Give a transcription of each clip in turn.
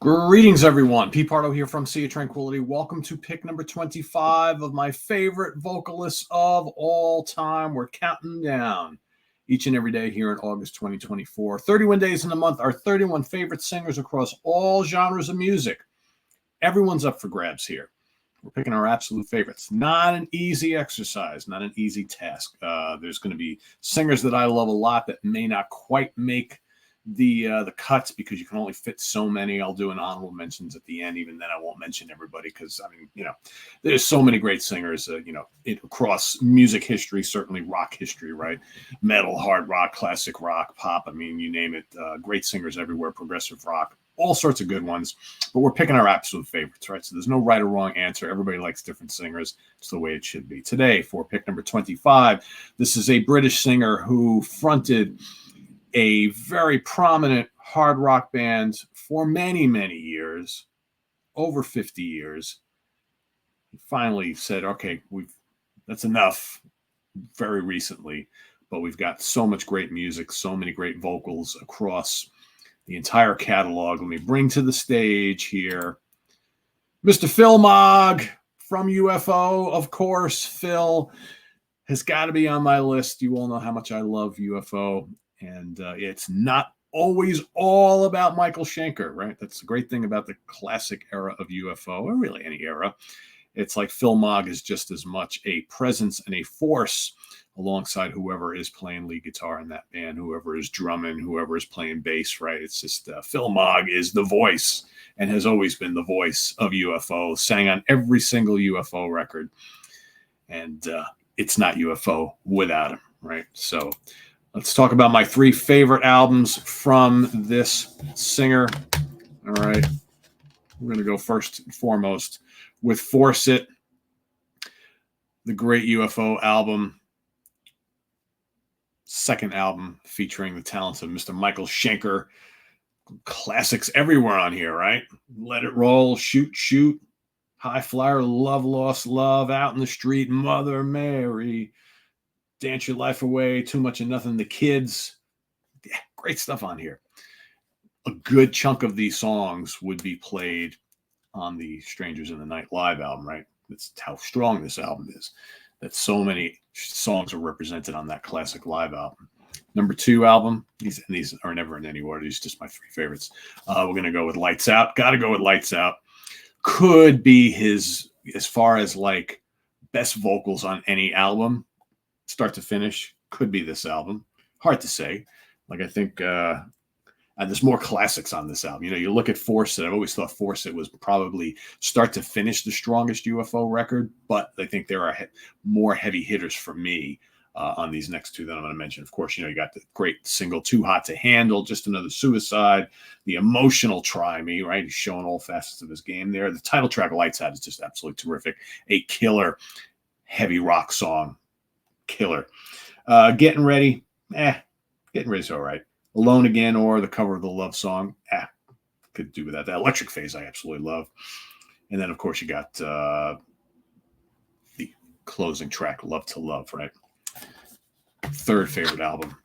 Greetings, everyone. Pete Pardo here from Sea of Tranquility. Welcome to pick number 25 of my favorite vocalists of all time. We're counting down each and every day here in August 2024. 31 days in the month, our 31 favorite singers across all genres of music. Everyone's up for grabs here. We're picking our absolute favorites. Not an easy exercise, not an easy task. There's going to be singers that I love a lot that may not quite make the cuts because you can only fit so many. I'll do an honorable mentions at the end. Even then, I won't mention everybody because there's so many great singers. Across music history, certainly rock history, right? Metal, hard rock, classic rock, pop. I mean, you name it. Great singers everywhere. Progressive rock, all sorts of good ones. But we're picking our absolute favorites, right? So there's no right or wrong answer. Everybody likes different singers. It's the way it should be. Today, for pick number 25, this is a British singer who fronted a very prominent hard rock band for many, many years, over 50 years. He finally said, okay, that's enough very recently, but we've got so much great music, so many great vocals across the entire catalog. Let me bring to the stage here Mr. Phil Mogg from UFO. Of course, Phil has got to be on my list. You all know how much I love UFO. And it's not always all about Michael Schenker, right? That's the great thing about the classic era of UFO, or really any era. It's like Phil Mogg is just as much a presence and a force alongside whoever is playing lead guitar in that band, whoever is drumming, whoever is playing bass, right? It's just Phil Mogg is the voice and has always been the voice of UFO, sang on every single UFO record. And it's not UFO without him, right? So let's talk about my three favorite albums from this singer. All right. We're going to go first and foremost with Force It, the great UFO album. Second album featuring the talents of Mr. Michael Schenker. Classics everywhere on here, right? Let It Roll, Shoot, Shoot, High Flyer, Love, Lost Love, Out in the Street, Mother Mary, Dance Your Life Away, Too Much of Nothing, The Kids. Yeah, great stuff on here. A good chunk of these songs would be played on the Strangers in the Night live album, right? That's how strong this album is, that so many songs are represented on that classic live album. Number two album, these are never in any order. These are just my three favorites. We're going to go with Lights Out. Got to go with Lights Out. Could be his, as far as like best vocals on any album, start to finish, could be this album. Hard to say. Like, I think there's more classics on this album. You look at Force It. I've always thought Force It was probably start to finish the strongest UFO record, but I think there are more heavy hitters for me on these next two that I'm going to mention. Of course, you got the great single Too Hot to Handle, Just Another Suicide, the emotional Try Me, right? He's showing all facets of his game there. The title track, Lights Out, is just absolutely terrific. A killer heavy rock song. Killer. Getting Ready. Getting Ready's all right. Alone Again, or the cover of the Love Song. Could do without that. Electric Phase, I absolutely love. And then, of course, you got the closing track, Love to Love, right? Third favorite album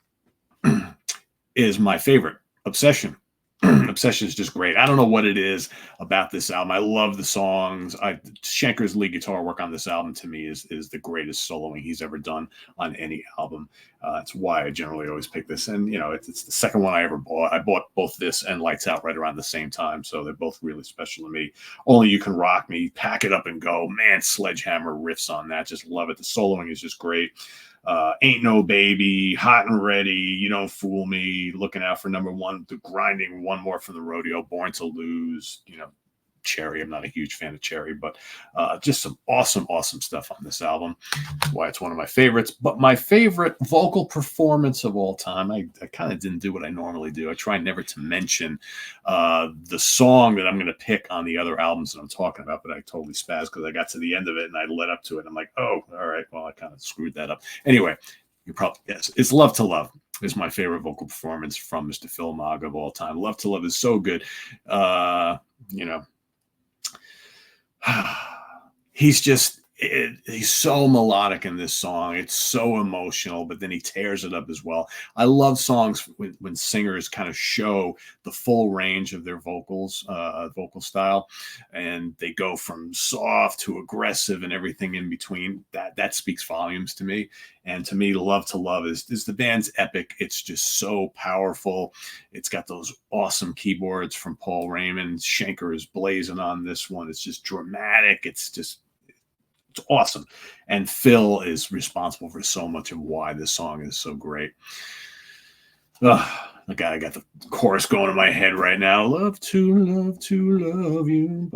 is my favorite, Obsession. Obsession is just great. I don't know what it is about this album. I love the songs. Schenker's lead guitar work on this album to me is the greatest soloing he's ever done on any album. That's why I generally always pick this. And, it's the second one I ever bought. I bought both this and Lights Out right around the same time. So they're both really special to me. Only You Can Rock Me, Pack It Up and Go. Man, sledgehammer riffs on that. Just love it. The soloing is just great. Ain't No Baby, Hot and Ready, You Don't Fool Me, Looking Out for Number One, The Grinding, One More from the Rodeo, Born to Lose, Cherry. I'm not a huge fan of Cherry, but just some awesome, awesome stuff on this album. That's why it's one of my favorites. But my favorite vocal performance of all time, I kind of didn't do what I normally do. I try never to mention the song that I'm going to pick on the other albums that I'm talking about, but I totally spazzed because I got to the end of it and I led up to it. I'm like, oh, all right, well, I kind of screwed that up. Anyway, you probably guess it's Love to Love is my favorite vocal performance from Mr. Phil Mogg of all time. Love to Love is so good. He's He's so melodic in this song. It's so emotional, but then he tears it up as well. I love songs when singers kind of show the full range of their vocals, vocal style, and they go from soft to aggressive and everything in between. That speaks volumes to me. And to me, Love to Love is the band's epic. It's just so powerful. It's got those awesome keyboards from Paul Raymond. Schenker is blazing on this one. It's just dramatic. It's awesome. And Phil is responsible for so much of why this song is so great. I got the chorus going in my head right now. Love to love you.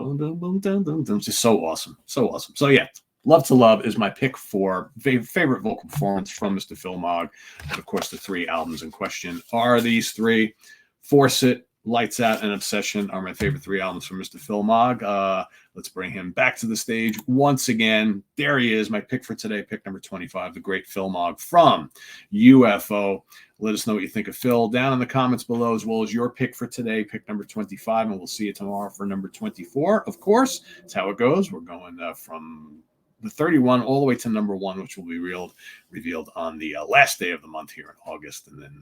It's just so awesome. So awesome. So yeah, Love to Love is my pick for favorite vocal performance from Mr. Phil Mogg. And of course, the 3 albums in question are these 3. Force It, Lights Out, and Obsession are my favorite 3 albums from Mr. Phil Mogg. Let's bring him back to the stage once again. There he is, my pick for today, pick number 25, the great Phil Mogg from UFO. Let us know what you think of Phil down in the comments below, as well as your pick for today, pick number 25, and we'll see you tomorrow for number 24. Of course, that's how it goes. We're going from the 31 all the way to number 1, which will be revealed on the last day of the month here in August. And then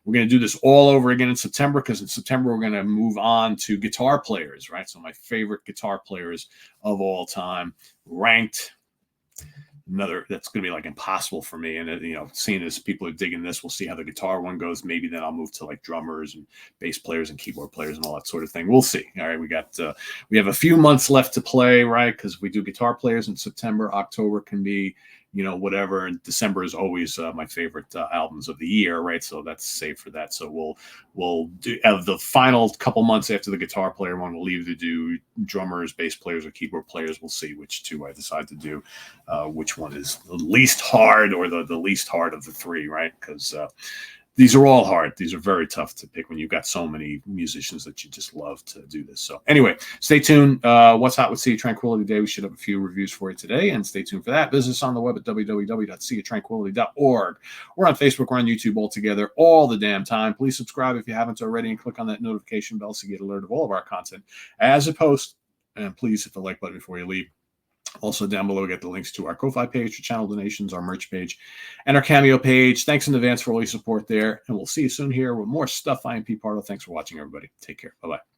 we're going to do this all over again in September, because in September we're going to move on to guitar players, right? So my favorite guitar players of all time, ranked. That's going to be like impossible for me. And, seeing as people are digging this, we'll see how the guitar one goes. Maybe then I'll move to like drummers and bass players and keyboard players and all that sort of thing. We'll see. All right. We have a few months left to play, right? Because we do guitar players in September. October can be, whatever. And December is always my favorite albums of the year, right? So that's saved for that. So we'll do the final couple months after the guitar player one. We'll either do drummers, bass players, or keyboard players. We'll see which 2 I decide to do, which one is the least hard or the least hard of the 3, right? Because these are all hard. These are very tough to pick when you've got so many musicians that you just love to do this. So anyway, stay tuned. What's Hot with Sea of Tranquility Day? We should have a few reviews for you today, and stay tuned for that. Visit us on the web at www.seaoftranquility.org. We're on Facebook. We're on YouTube all together all the damn time. Please subscribe if you haven't already, and click on that notification bell so you get alert of all of our content as it posts. And please hit the like button before you leave. Also, down below, we get the links to our Ko-Fi page for channel donations, our merch page, and our Cameo page. Thanks in advance for all your support there, and we'll see you soon here with more stuff. I am Pete Pardo. Thanks for watching, everybody. Take care. Bye-bye.